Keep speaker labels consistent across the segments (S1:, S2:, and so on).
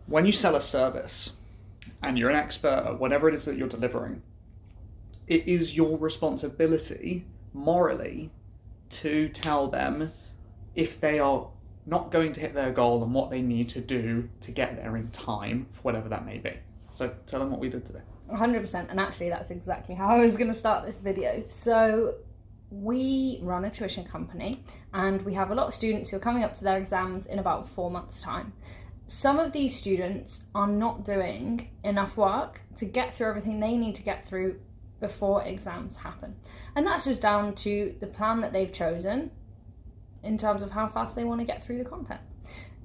S1: when you sell a service and you're an expert at whatever it is that you're delivering, it is your responsibility morally to tell them if they are not going to hit their goal and what they need to do to get there in time for whatever that may be. So tell them what we did today.
S2: 100%, and actually that's exactly how I was going to start this video. So we run a tuition company and we have a lot of students who are coming up to their exams in about 4 months' time. Some of these students are not doing enough work to get through everything they need to get through before exams happen. And that's just down to the plan that they've chosen in terms of how fast they want to get through the content.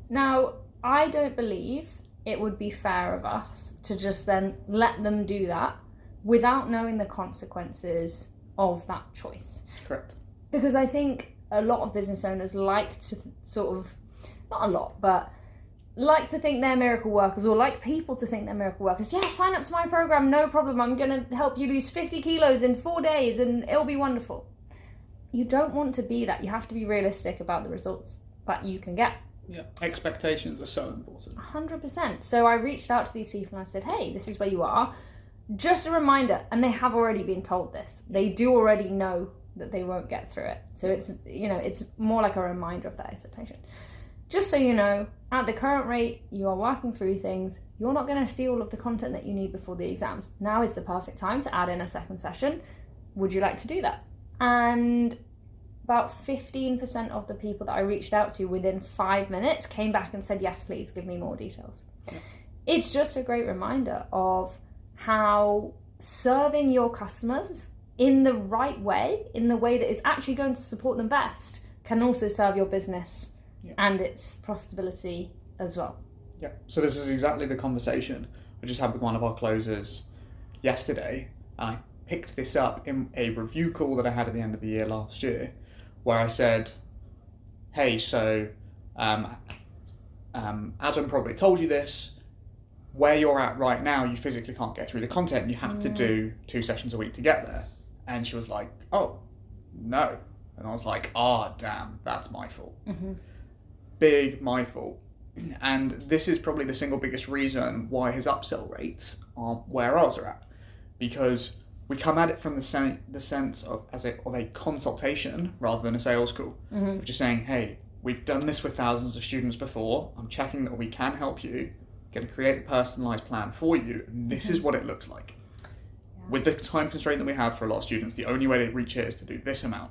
S2: Now, I don't believe it would be fair of us to just then let them do that without knowing the consequences of that choice.
S1: Correct.
S2: Because I think a lot of business owners like to sort of, not a lot, but like to think they're miracle workers, or like people to think they're miracle workers. Yeah, sign up to my program, no problem. I'm going to help you lose 50 kilos in 4 days and it'll be wonderful. You don't want to be that. You have to be realistic about the results that you can get.
S1: Yeah, expectations are so important.
S2: 100%. So I reached out to these people and I said, hey, this is where you are. Just a reminder, and they have already been told this. They do already know that they won't get through it. So it's, you know, it's more like a reminder of that expectation. Just so you know, at the current rate, you are working through things. You're not going to see all of the content that you need before the exams. Now is the perfect time to add in a second session. Would you like to do that? And about 15% of the people that I reached out to within 5 minutes came back and said, yes, please give me more details. Yeah. It's just a great reminder of how serving your customers in the right way, in the way that is actually going to support them best, can also serve your business and its profitability as well.
S1: Yeah, so this is exactly the conversation I just had with one of our closers yesterday. I picked this up in a review call that I had at the end of the year last year, where I said, hey, so Adam probably told you this, where you're at right now, you physically can't get through the content, you have to do 2 sessions a week to get there. And she was like, oh, no. And I was like, damn, that's my fault. Mm-hmm. Big my fault. And this is probably the single biggest reason why his upsell rates aren't where ours are at. Because we come at it from the sense of a consultation rather than a sales call. Mm-hmm. Of just saying, hey, we've done this with thousands of students before. I'm checking that we can help you. Going to create a personalised plan for you. And this is what it looks like. Yeah. With the time constraint that we have for a lot of students, the only way to reach it is to do this amount.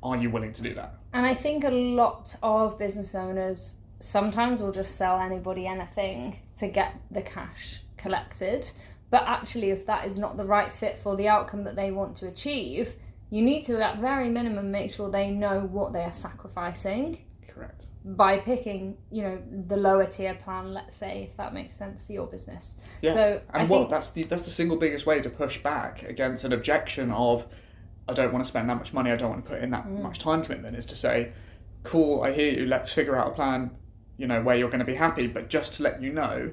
S1: Are you willing to do that? And
S2: I think a lot of business owners sometimes will just sell anybody anything to get the cash collected. But actually, if that is not the right fit for the outcome that they want to achieve, you need to, at very minimum, make sure they know what they are sacrificing.
S1: Correct.
S2: By picking, the lower tier plan, let's say, if that makes sense for your business.
S1: Yeah. So that's the single biggest way to push back against an objection of, I don't want to spend that much money, I don't want to put in that much time commitment, is to say, cool, I hear you, let's figure out a plan, where you're going to be happy, but just to let you know,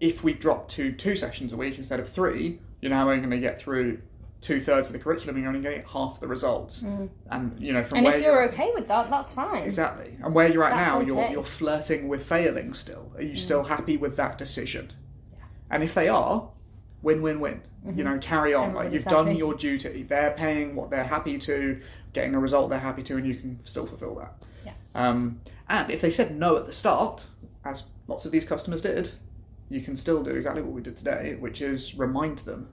S1: if we drop to 2 sessions a week instead of 3, you're now only going to get through 2/3 of the curriculum, you're only going to get half the results. And from
S2: and
S1: where
S2: if you're okay with that, that's fine.
S1: Exactly. And where you're at now,
S2: okay.
S1: you're flirting with failing still. Are you still happy with that decision? Yeah. And if they are, win-win-win. Carry on. Everybody's you've happy. Done your duty. They're paying what they're happy to, getting a result they're happy to, and you can still fulfill that.
S2: Yeah.
S1: And if they said no at the start, as lots of these customers did, you can still do exactly what we did today, which is remind them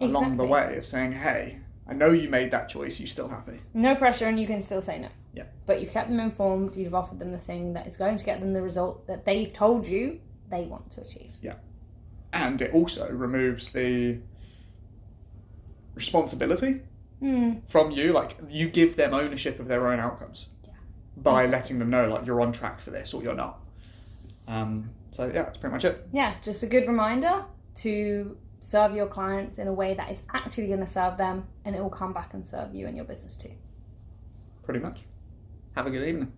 S1: along the way of saying, hey, I know you made that choice, you still happy?
S2: No pressure, and you can still say no.
S1: Yeah.
S2: But you've kept them informed, you've offered them the thing that is going to get them the result that they've told you they want to achieve.
S1: Yeah. And it also removes the responsibility from you. Like, you give them ownership of their own outcomes by letting them know, like, you're on track for this or you're not. So yeah, that's pretty much it.
S2: Yeah, just a good reminder to serve your clients in a way that is actually going to serve them, and it will come back and serve you and your business too.
S1: Pretty much. Have a good evening.